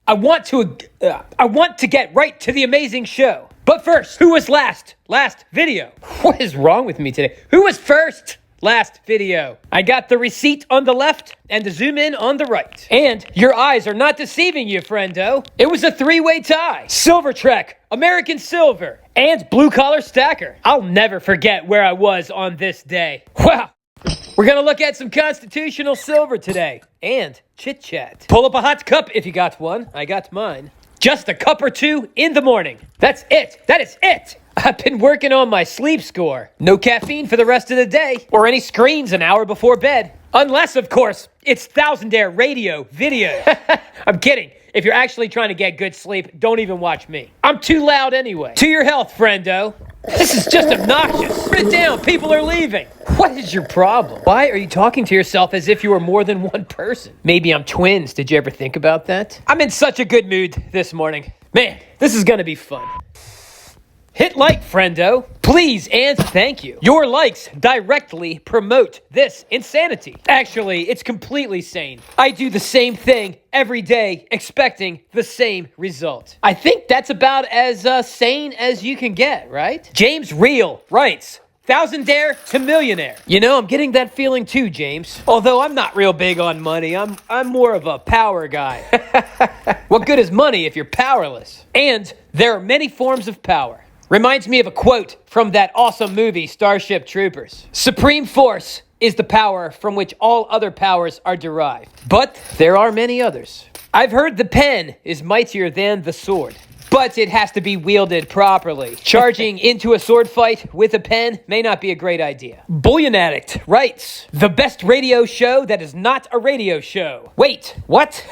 I want to get right to the amazing show. But first, who was last? Last video. What is wrong with me today? Who was first? Last video. I got the receipt on the left and the zoom in on the right. And your eyes are not deceiving you, friendo. It was a three-way tie. Silver Trek, American Silver, and Blue Collar Stacker. I'll never forget where I was on this day. Wow. We're gonna look at some constitutional silver today. And chit-chat. Pull up a hot cup if you got one. I got mine. Just a cup or two in the morning. That's it. That is it. I've been working on my sleep score. No caffeine for the rest of the day, or any screens an hour before bed. Unless, of course, it's Thousandaire radio video. I'm kidding. If you're actually trying to get good sleep, don't even watch me. I'm too loud anyway. To your health, friendo. This is just obnoxious. Put it down. People are leaving. What is your problem? Why are you talking to yourself as if you were more than one person? Maybe I'm twins. Did you ever think about that? I'm in such a good mood this morning. Man, this is gonna be fun. Hit like, friendo. Please and thank you. Your likes directly promote this insanity. Actually, it's completely sane. I do the same thing every day, expecting the same result. I think that's about as sane as you can get, right? James Reel writes, Thousandaire to millionaire. You know, I'm getting that feeling too, James. Although I'm not real big on money. I'm more of a power guy. What good is money if you're powerless? And there are many forms of power. Reminds me of a quote from that awesome movie, Starship Troopers. Supreme force is the power from which all other powers are derived. But there are many others. I've heard the pen is mightier than the sword, but it has to be wielded properly. Charging into a sword fight with a pen may not be a great idea. Bullion Addict writes, the best radio show that is not a radio show. Wait, what?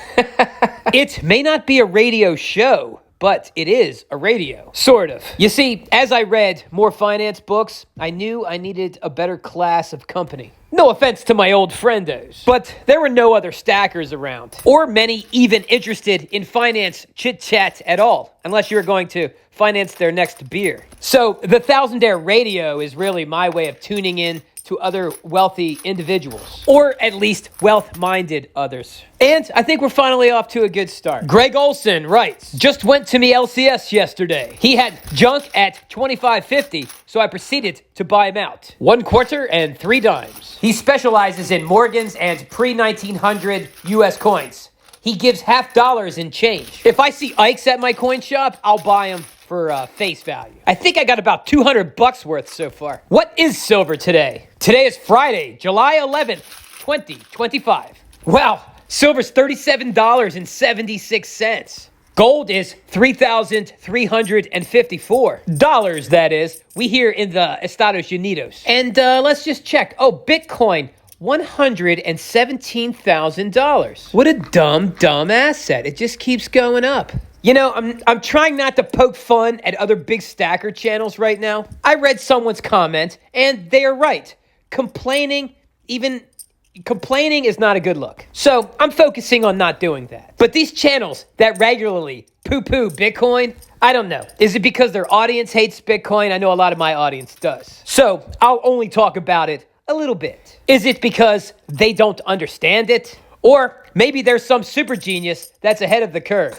It may not be a radio show, but it is a radio. Sort of. You see, as I read more finance books, I knew I needed a better class of company. No offense to my old friendos, but there were no other stackers around, or many even interested in finance chit-chat at all, unless you were going to finance their next beer. So the Thousandaire radio is really my way of tuning in to other wealthy individuals, or at least wealth-minded others. And I think we're finally off to a good start. Greg Olson writes, just went to me LCS yesterday. He had junk at $25.50, so I proceeded to buy him out. 1 quarter and 3 dimes. He specializes in Morgans and pre-1900 US coins. He gives $50 in change. If I see Ike's at my coin shop, I'll buy him for face value. I think I got about $200 worth so far. What is silver today? Today is Friday, July 11th, 2025. Wow, silver's $37.76. Gold is $3,354. That is. We here in the Estados Unidos. And let's just check. Oh, Bitcoin, $117,000. What a dumb asset. It just keeps going up. You know, I'm trying not to poke fun at other big stacker channels right now. I read someone's comment, and they are right. Complaining is not a good look. So I'm focusing on not doing that. But these channels that regularly poo-poo Bitcoin, I don't know. Is it because their audience hates Bitcoin? I know a lot of my audience does. So I'll only talk about it a little bit. Is it because they don't understand it? Or maybe there's some super genius that's ahead of the curve.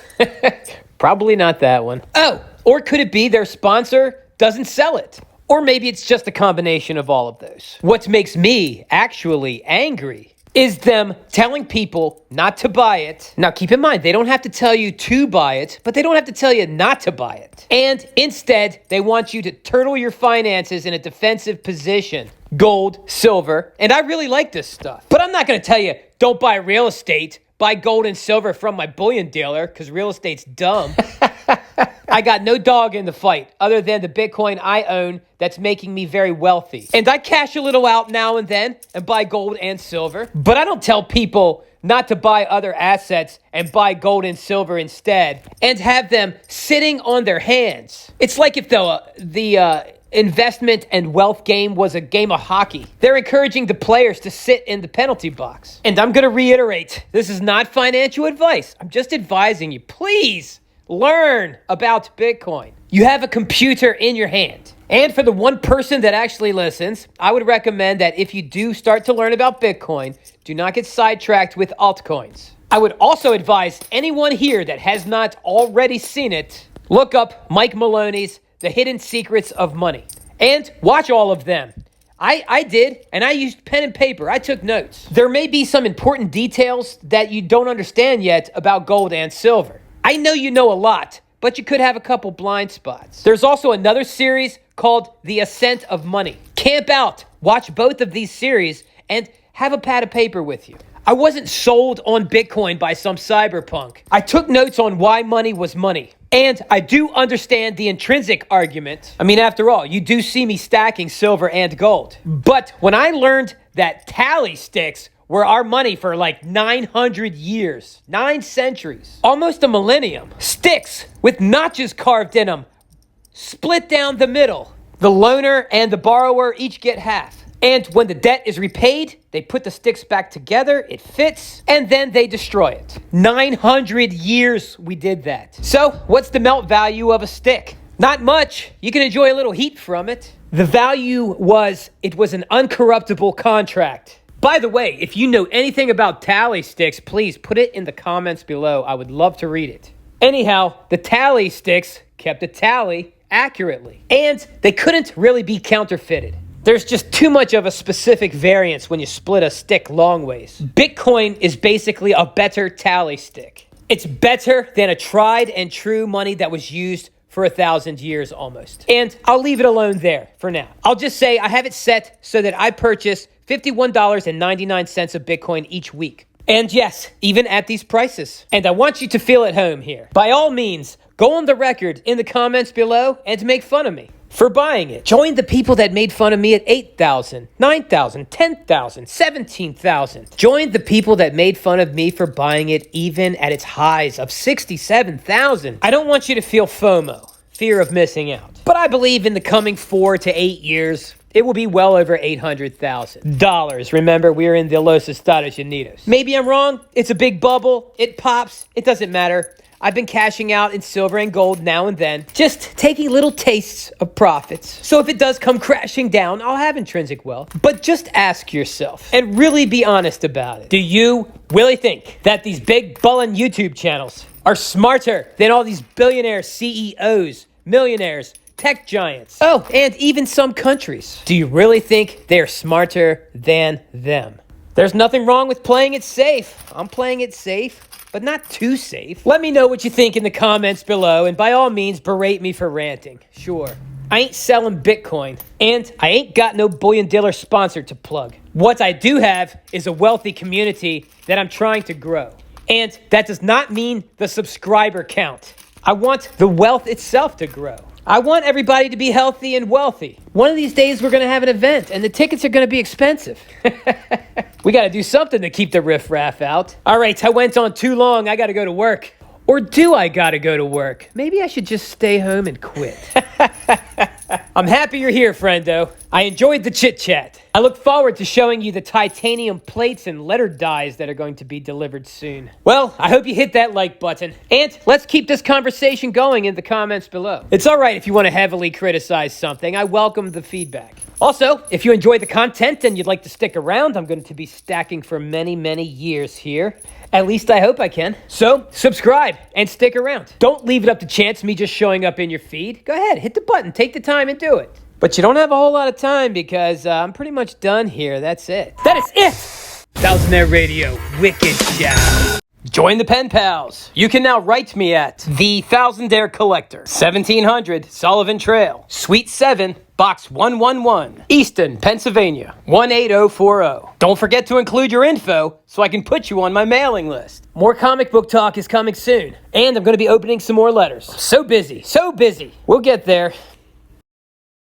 Probably not that one. Oh, or could it be their sponsor doesn't sell it? Or maybe it's just a combination of all of those. What makes me actually angry is them telling people not to buy it. Now, keep in mind, they don't have to tell you to buy it, but they don't have to tell you not to buy it. And instead, they want you to turtle your finances in a defensive position. Gold, silver, and I really like this stuff. But I'm not going to tell you, don't buy real estate. Buy gold and silver from my bullion dealer, because real estate's dumb. I got no dog in the fight other than the Bitcoin I own that's making me very wealthy. And I cash a little out now and then and buy gold and silver. But I don't tell people not to buy other assets and buy gold and silver instead and have them sitting on their hands. It's like if the investment and wealth game was a game of hockey. They're encouraging the players to sit in the penalty box. And I'm going to reiterate, this is not financial advice. I'm just advising you, please learn about Bitcoin. You have a computer in your hand. And for the one person that actually listens, I would recommend that if you do start to learn about Bitcoin, do not get sidetracked with altcoins. I would also advise anyone here that has not already seen it, look up Mike Maloney's The Hidden Secrets of Money and watch all of them. I did, and I used pen and paper. I took notes. There may be some important details that you don't understand yet about gold and silver. I know you know a lot, but you could have a couple blind spots. There's also another series called The Ascent of Money. Camp out, watch both of these series, and have a pad of paper with you. I wasn't sold on Bitcoin by some cyberpunk. I took notes on why money was money. And I do understand the intrinsic argument. I mean, after all, you do see me stacking silver and gold. But when I learned that tally sticks were our money for like 900 years, 9 centuries, almost a millennium, sticks with notches carved in them, split down the middle. The loaner and the borrower each get half. And when the debt is repaid, they put the sticks back together, it fits, and then they destroy it. 900 years we did that. So, what's the melt value of a stick? Not much. You can enjoy a little heat from it. The value was, it was an uncorruptible contract. By the way, if you know anything about tally sticks, please put it in the comments below. I would love to read it. Anyhow, the tally sticks kept a tally accurately, and they couldn't really be counterfeited. There's just too much of a specific variance when you split a stick long ways. Bitcoin is basically a better tally stick. It's better than a tried and true money that was used for 1,000 years almost. And I'll leave it alone there for now. I'll just say I have it set so that I purchase $51.99 of Bitcoin each week. And yes, even at these prices. And I want you to feel at home here. By all means, go on the record in the comments below and make fun of me for buying it. Join the people that made fun of me at 8,000, 9,000, 10,000, 17,000. Join the people that made fun of me for buying it even at its highs of 67,000. I don't want you to feel FOMO, fear of missing out. But I believe in the coming 4 to 8 years, it will be well over $800,000. Remember, we're in the Los Estados Unidos. Maybe I'm wrong. It's a big bubble. It pops. It doesn't matter. I've been cashing out in silver and gold now and then, just taking little tastes of profits. So if it does come crashing down, I'll have intrinsic wealth. But just ask yourself and really be honest about it. Do you really think that these big bullin' YouTube channels are smarter than all these billionaire CEOs, millionaires, tech giants? Oh, and even some countries. Do you really think they're smarter than them? There's nothing wrong with playing it safe. I'm playing it safe, but not too safe. Let me know what you think in the comments below, and by all means, berate me for ranting. Sure. I ain't selling Bitcoin, and I ain't got no bullion dealer sponsor to plug. What I do have is a wealthy community that I'm trying to grow. And that does not mean the subscriber count. I want the wealth itself to grow. I want everybody to be healthy and wealthy. One of these days, we're going to have an event, and the tickets are going to be expensive. We got to do something to keep the riffraff out. All right, I went on too long. I got to go to work. Or do I got to go to work? Maybe I should just stay home and quit. I'm happy you're here, friendo. I enjoyed the chit-chat. I look forward to showing you the titanium plates and letter dies that are going to be delivered soon. Well, I hope you hit that like button. And let's keep this conversation going in the comments below. It's all right if you want to heavily criticize something. I welcome the feedback. Also, if you enjoy the content and you'd like to stick around, I'm going to be stacking for many, many years here. At least I hope I can. So, subscribe and stick around. Don't leave it up to chance me just showing up in your feed. Go ahead, hit the button, take the time and do it. But you don't have a whole lot of time because I'm pretty much done here. That's it. That is it! Thousandaire Radio, Wicked Shout. Join the pen pals. You can now write me at The Thousandaire Collector, 1700 Sullivan Trail, Suite 7, Box 111, Easton, Pennsylvania, 18040. Don't forget to include your info so I can put you on my mailing list. More comic book talk is coming soon, and I'm going to be opening some more letters. So busy, so busy. We'll get there.